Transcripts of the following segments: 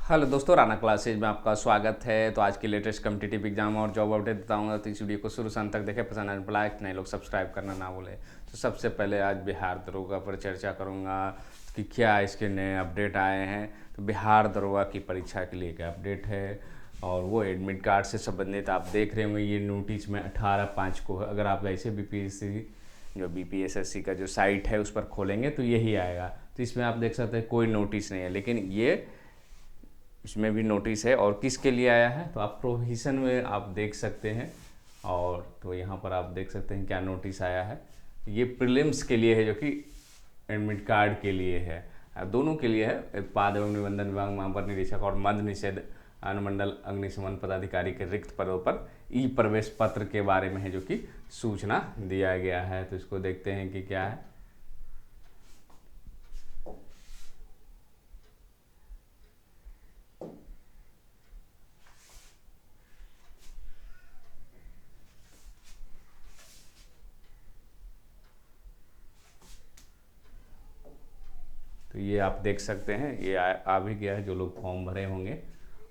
Hello दोस्तों, Rana classes में आपका स्वागत है। तो आज की लेटेस्ट कम्पिटिटिव एग्जाम और जॉब अपडेट बताऊंगा, तो इस वीडियो को शुरू से अंत तक देखें। पसंद आने पर लाइक, नए लोग सब्सक्राइब करना ना भूलें। तो सबसे पहले आज बिहार दरोगा पर चर्चा करूंगा कि क्या इसके नए अपडेट आए हैं। तो बिहार दरोगा की परीक्षा के लिए क्या अपडेट है, और वो एडमिट कार्ड से संबंधित आप देख रहे होंगे ये नोटिस में 18/5 को। अगर आप ऐसे बीपीएससी जो बीपीएसएससी का जो साइट है उस पर खोलेंगे तो यही आएगा। तो इसमें आप देख सकते हैं कोई नोटिस नहीं है, लेकिन ये इसमें भी नोटिस है। और किसके लिए आया है तो आप प्रोविज़न में आप देख सकते हैं। और तो यहाँ पर आप देख सकते हैं क्या नोटिस आया है। ये प्रीलिम्स के लिए है, जो कि एडमिट कार्ड के लिए है, दोनों के लिए है। उत्पाद एवं निबंधन विभाग महावर निरीक्षक और मद्य निषेध अनुमंडल अग्निशमन पदाधिकारी के रिक्त पदों पर ई प्रवेश पत्र के बारे में है, जो कि सूचना दिया गया है। तो इसको देखते हैं कि क्या है। तो ये आप देख सकते हैं, ये आ भी गया है जो लोग फॉर्म भरे होंगे।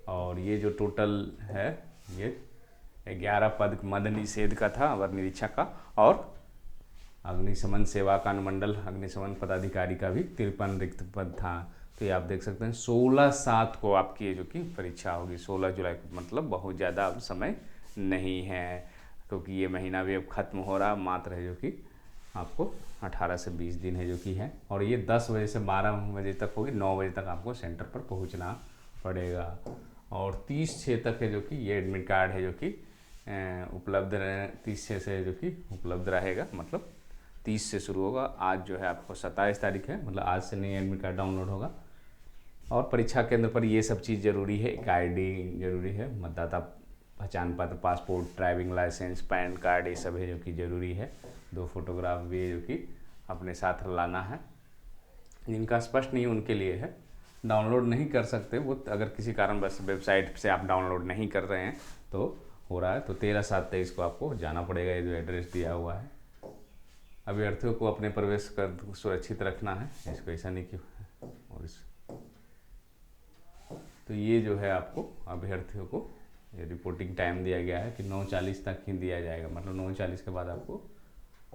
और ये जो टोटल है, ये 11 पद मद्य निषेध का था, अवर निरीक्षक का, और अग्निशमन सेवा का अनुमंडल अग्निशमन पदाधिकारी का भी 53 रिक्त पद था। तो ये आप देख सकते हैं 16/7 को आपकी जो कि परीक्षा होगी, 16 जुलाई को। मतलब बहुत ज़्यादा अब समय नहीं है, क्योंकि ये महीना भी अब ख़त्म हो रहा। मात्र है जो कि आपको 18 से 20 दिन है जो कि है। और ये 10 बजे से 12 बजे तक होगी, 9 बजे तक आपको सेंटर पर पहुंचना पड़ेगा। और 30/6 तक है जो कि ये एडमिट कार्ड है जो कि उपलब्ध 30/6 से जो कि उपलब्ध रहेगा। मतलब 30 से शुरू होगा। आज जो है आपको 27 तारीख है, मतलब आज से नहीं एडमिट कार्ड डाउनलोड होगा। और परीक्षा केंद्र पर ये सब चीज़ ज़रूरी है। एक आईडी ज़रूरी है, मतदाता पहचान पत्र, passport, driving licence, PAN card, ये सब है जो कि ज़रूरी है। 2 फोटोग्राफ भी है जो कि अपने साथ लाना है। जिनका स्पष्ट नहीं उनके लिए है, डाउनलोड नहीं कर सकते वो। अगर किसी कारण बस वेबसाइट से आप डाउनलोड नहीं कर रहे हैं तो हो रहा है, तो 13/7/23 को आपको जाना पड़ेगा। ये जो एड्रेस दिया हुआ है, अभ्यर्थियों को अपने प्रवेश कर सुरक्षित रखना है, इसको ऐसा नहीं कि। और इस तो ये जो है आपको अभ्यर्थियों को ये रिपोर्टिंग टाइम दिया गया है कि 9:40 तक ही दिया जाएगा। मतलब 9:40 के बाद आपको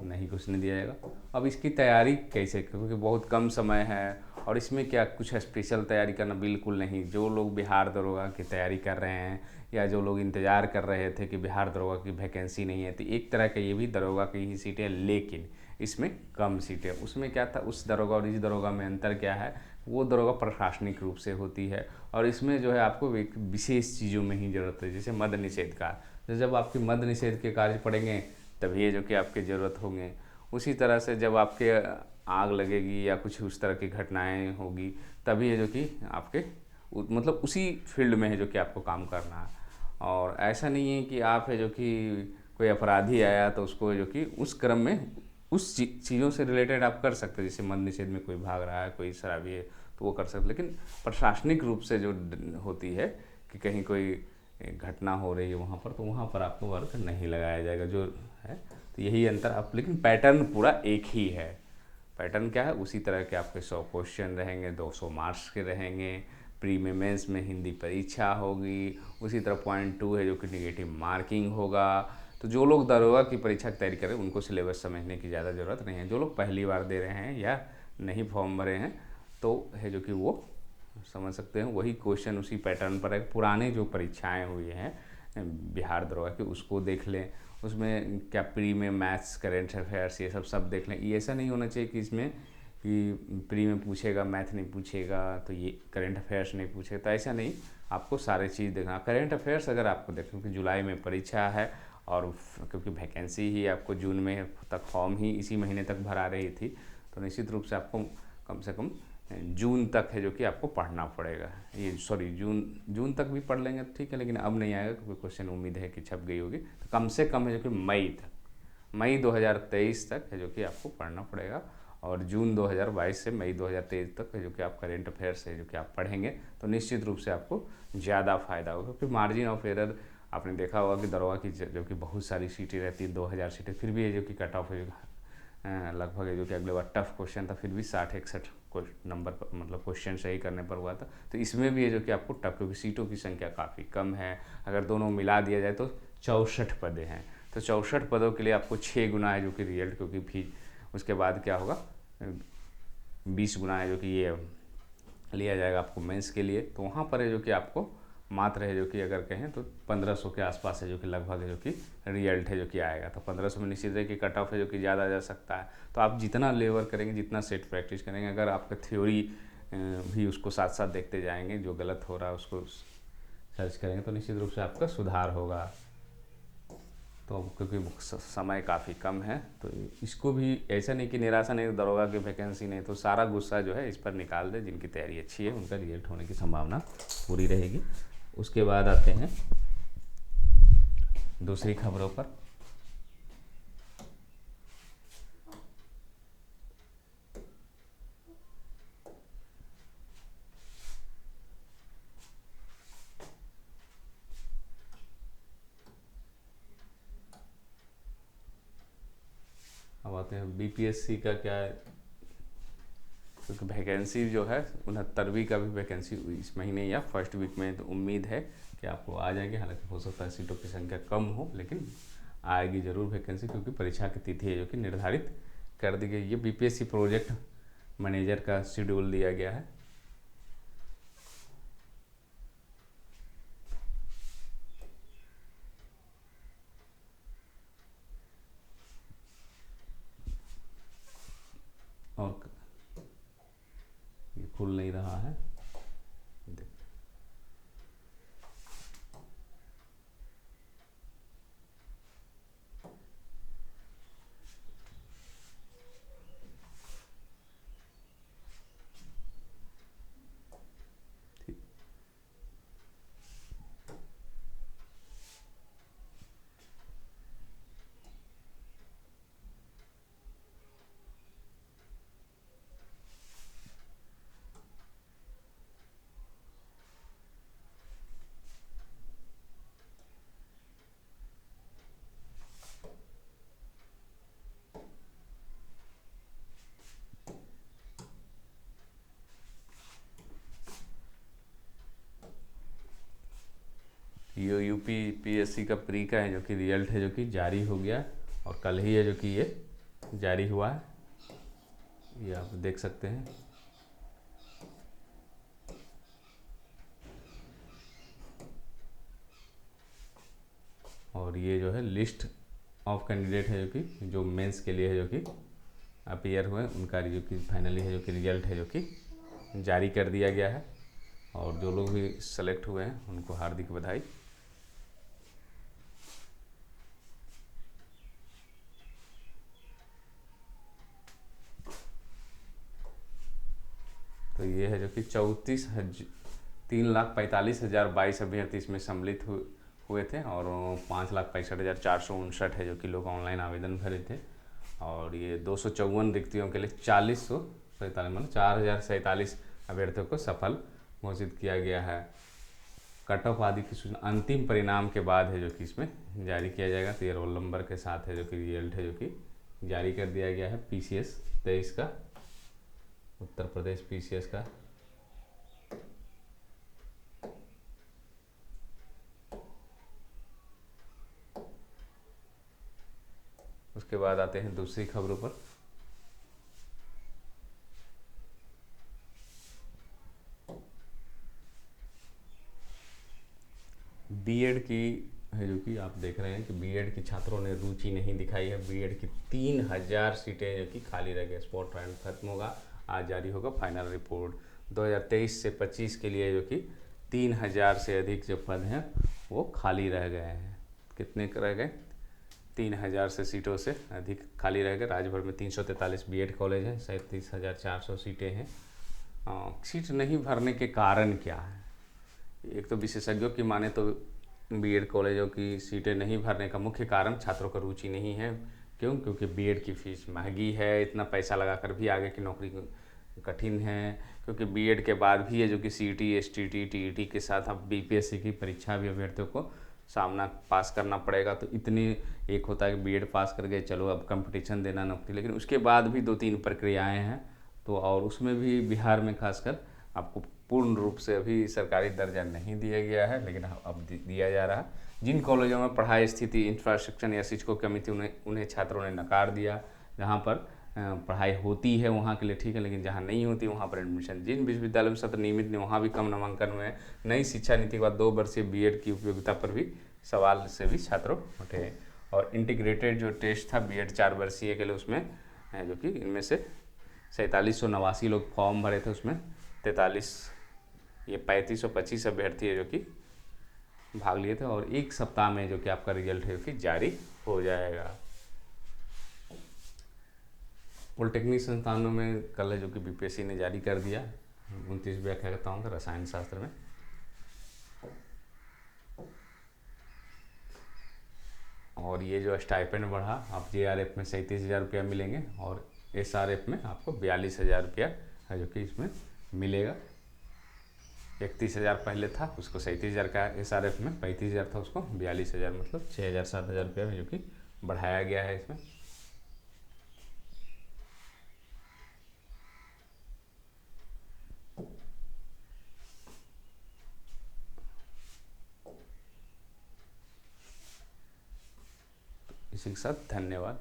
नहीं कुछ नहीं दिया जाएगा। अब इसकी तैयारी कैसे, क्योंकि बहुत कम समय है और इसमें क्या कुछ स्पेशल तैयारी करना बिल्कुल नहीं। जो लोग बिहार दरोगा की तैयारी कर रहे हैं, या जो लोग इंतज़ार कर रहे थे कि बिहार दरोगा की वैकेंसी नहीं है, तो एक तरह का ये भी दरोगा की ही सीटें, लेकिन इसमें कम सीटें। उसमें क्या था, उस दरोगा और इस दरोगा में अंतर क्या है, वो दरोगा प्रशासनिक रूप से होती है, और इसमें जो है आपको एक विशेष चीज़ों में ही ज़रूरत है, जैसे मद्य निषेध का। तो जब आपके मद्य निषेध के कार्य पड़ेंगे तभी ये जो कि आपकी ज़रूरत होंगे। उसी तरह से जब आपके आग लगेगी या कुछ उस तरह की घटनाएं होगी, तभी ये जो कि आपके मतलब उसी फील्ड में है जो कि आपको काम करना है। और ऐसा नहीं है कि आप है जो कि कोई अपराधी आया तो उसको जो कि उस क्रम में उस चीज़ों से रिलेटेड आप कर सकते हैं। जैसे मद्य निषेध में कोई भाग रहा है, कोई शराबी है, तो वो कर सकते। लेकिन प्रशासनिक रूप से जो होती है कि कहीं कोई घटना हो रही है वहाँ पर, तो वहाँ पर आपको वर्क नहीं लगाया जाएगा जो है। तो यही अंतर आप, लेकिन पैटर्न पूरा एक ही है। पैटर्न क्या है, उसी तरह के आपके 100 क्वेश्चन रहेंगे, 200 मार्क्स के रहेंगे। प्री में मेंस में हिंदी परीक्षा होगी। उसी तरह पॉइंट 2 है जो कि निगेटिव मार्किंग होगा। तो जो लोग दरोगा की परीक्षा की तैयारी करें उनको सिलेबस समझने की ज़्यादा ज़रूरत नहीं है। जो लोग पहली बार दे रहे हैं या नहीं फॉर्म भरे हैं, तो है जो कि वो समझ सकते हैं। वही क्वेश्चन उसी पैटर्न पर है। पुराने जो परीक्षाएं हुई हैं बिहार दरोगा की, उसको देख लें। उसमें क्या प्री में मैथ्स, करेंट अफेयर्स, ये सब देख लें। ये ऐसा नहीं होना चाहिए कि इसमें कि प्री में पूछेगा, मैथ नहीं पूछेगा, तो ये करेंट अफेयर्स नहीं पूछेगा, तो ऐसा नहीं। आपको सारे चीज़ देखना। करेंट अफेयर्स अगर आपको देखें कि जुलाई में परीक्षा है, और क्योंकि वैकेंसी ही आपको जून में तक, फॉर्म ही इसी महीने तक भरा रही थी, तो निश्चित रूप से आपको कम से कम जून तक है जो कि आपको पढ़ना पड़ेगा। ये सॉरी, जून तक भी पढ़ लेंगे तो ठीक है, लेकिन अब नहीं आएगा क्योंकि क्वेश्चन उम्मीद है कि छप गई होगी। तो कम से कम है जो कि मई 2023 तक है जो कि आपको पढ़ना पड़ेगा। और जून 2022 से मई 2023 तक है जो कि आप करेंट अफेयर्स है जो कि आप पढ़ेंगे, तो निश्चित रूप से आपको ज़्यादा फायदा होगा। क्योंकि मार्जिन ऑफ एरर आपने देखा होगा कि दरोगा की जो कि बहुत सारी सीटें रहती हैं, 2000 सीटें, फिर भी ये जो कि कट ऑफ लगभग है जो कि अगले बार टफ क्वेश्चन था, फिर भी 60-61 नंबर पर मतलब क्वेश्चन सही करने पर हुआ था। तो इसमें भी है जो कि आपको टफ, क्योंकि सीटों की संख्या काफ़ी कम है, अगर दोनों मिला दिया जाए तो 64 पदें हैं। तो 64 पदों के लिए आपको 6 गुना है जो कि रिजल्ट, क्योंकि भी उसके बाद क्या होगा 20 गुना है जो कि ये लिया जाएगा आपको मेंस के लिए। तो वहाँ पर है जो कि आपको मात्र है जो कि अगर कहें तो 1500 के आसपास है जो कि लगभग है जो कि रिजल्ट है जो कि आएगा। तो 1500 में निश्चित है कि कट ऑफ है जो कि ज़्यादा जा सकता है। तो आप जितना लेवर करेंगे, जितना सेट प्रैक्टिस करेंगे, अगर आपका थ्योरी भी उसको साथ साथ देखते जाएंगे, जो गलत हो रहा है उसको सर्च करेंगे, तो निश्चित रूप से आपका सुधार होगा। तो क्योंकि समय काफ़ी कम है, तो इसको भी ऐसा नहीं कि निराशा नहीं, दरोगा की वैकेंसी नहीं, तो सारा गुस्सा जो है इस पर निकाल दे। जिनकी तैयारी अच्छी है उनका रिजल्ट होने की संभावना पूरी रहेगी। उसके बाद आते हैं दूसरी खबरों पर। अब आते हैं बीपीएससी का क्या है, क्योंकि वैकेंसी जो है 69वीं का भी वैकेंसी इस महीने या फर्स्ट वीक में, तो उम्मीद है कि आपको आ जाएगी। हालांकि हो सकता है सीटों की संख्या कम हो, लेकिन आएगी ज़रूर वैकेंसी, क्योंकि परीक्षा की तिथि है जो कि निर्धारित कर दी गई। ये बीपीएससी प्रोजेक्ट मैनेजर का शेड्यूल दिया गया है। और ये खुल नहीं रहा है, ये यूपी पीएससी का प्री का है जो कि रिजल्ट है जो कि जारी हो गया, और कल ही है जो कि ये जारी हुआ है, ये आप देख सकते हैं। और ये जो है लिस्ट ऑफ कैंडिडेट है जो कि जो मेंस के लिए है जो कि अपीयर हुए, उनका जो कि फाइनली है जो कि रिजल्ट है जो कि जारी कर दिया गया है। और जो लोग भी सेलेक्ट हुए हैं उनको हार्दिक बधाई। तो ये है जो कि 3,45,022 अभ्यर्थी इसमें सम्मिलित हुए थे, और 5,65,459 है जो कि लोग ऑनलाइन आवेदन भरे थे। और ये 254 रिक्तियों के लिए 40,47 मतलब 4,047 अभ्यर्थियों को सफल घोषित किया गया है। कट ऑफ आदि की सूचना अंतिम परिणाम के बाद है जो कि इसमें जारी किया जाएगा। तो ये रोल नंबर के साथ है जो कि रिजल्ट है जो कि जारी कर दिया गया है पीसीएस 23 का, उत्तर प्रदेश पीसीएस का। उसके बाद आते हैं दूसरी खबरों पर। बीएड की है जो कि आप देख रहे हैं कि बीएड के छात्रों ने रुचि नहीं दिखाई है। बीएड की 3,000 सीटें जो कि खाली रह गए। स्पॉट राउंड खत्म होगा, आज जारी होगा फाइनल रिपोर्ट। 2023 से 25 के लिए जो कि 3,000 से अधिक जो पद हैं वो खाली रह गए हैं। कितने रह गए? 3,000 से सीटों से अधिक खाली रह गए। राज्य भर में 343 बीएड कॉलेज हैं, 37,400 सीटें हैं। सीट नहीं भरने के कारण क्या है? एक तो विशेषज्ञों की माने तो बीएड कॉलेजों की सीटें नहीं भरने का मुख्य कारण छात्रों का रुचि नहीं है। क्यों? क्योंकि बीएड की फ़ीस महंगी है, इतना पैसा लगाकर भी आगे की नौकरी कठिन है। क्योंकि बीएड के बाद भी है जो कि सीटी, एसटीटी, टीईटी के साथ अब बीपीएससी की परीक्षा भी अभ्यर्थियों को सामना पास करना पड़ेगा। तो इतनी, एक होता है कि बीएड पास कर गए, चलो अब कंपटीशन देना नौकरी, लेकिन उसके बाद भी 2-3 प्रक्रियाएं हैं। तो और उसमें भी बिहार में खासकर आपको पूर्ण रूप से अभी सरकारी दर्जा नहीं दिया गया है, लेकिन अब दिया जा रहा है। जिन कॉलेजों में पढ़ाई स्थिति, इंफ्रास्ट्रक्चर या शिक्षकों की कमी थी, उन्हें छात्रों ने नकार दिया। जहाँ पर पढ़ाई होती है वहाँ के लिए ठीक है, लेकिन जहाँ नहीं होती वहाँ पर एडमिशन। जिन विश्वविद्यालयों में सत्र नियमित नहीं, वहाँ भी कम नामांकन हुए। नई शिक्षा नीति के बाद 2 वर्षीय बीएड की उपयोगिता पर भी सवाल से भी छात्रों उठे। और इंटीग्रेटेड जो टेस्ट था बीएड 4 वर्षीय के लिए, उसमें जो कि इनमें से 4789 लोग फॉर्म भरे थे, उसमें 3525 अभ्यर्थी है जो कि भाग लिए थे। और 1 सप्ताह में जो कि आपका रिजल्ट है कि जारी हो जाएगा। पॉलिटेक्निक संस्थानों में कल है जो कि बीपीएससी ने जारी कर दिया 29 व्याख्याताओं का रसायन शास्त्र में। और ये जो स्टाइपेंड बढ़ा, आप जेआरएफ में 37,000 रुपया मिलेंगे और एसआरएफ में आपको 42,000 रुपया है जो कि इसमें मिलेगा। 31,000 पहले था, उसको 37,000 का, एसआरएफ में 35,000 था, उसको 42,000, मतलब 6,000-7,000 रुपया है जो कि बढ़ाया गया है इसमें। इसी के साथ धन्यवाद।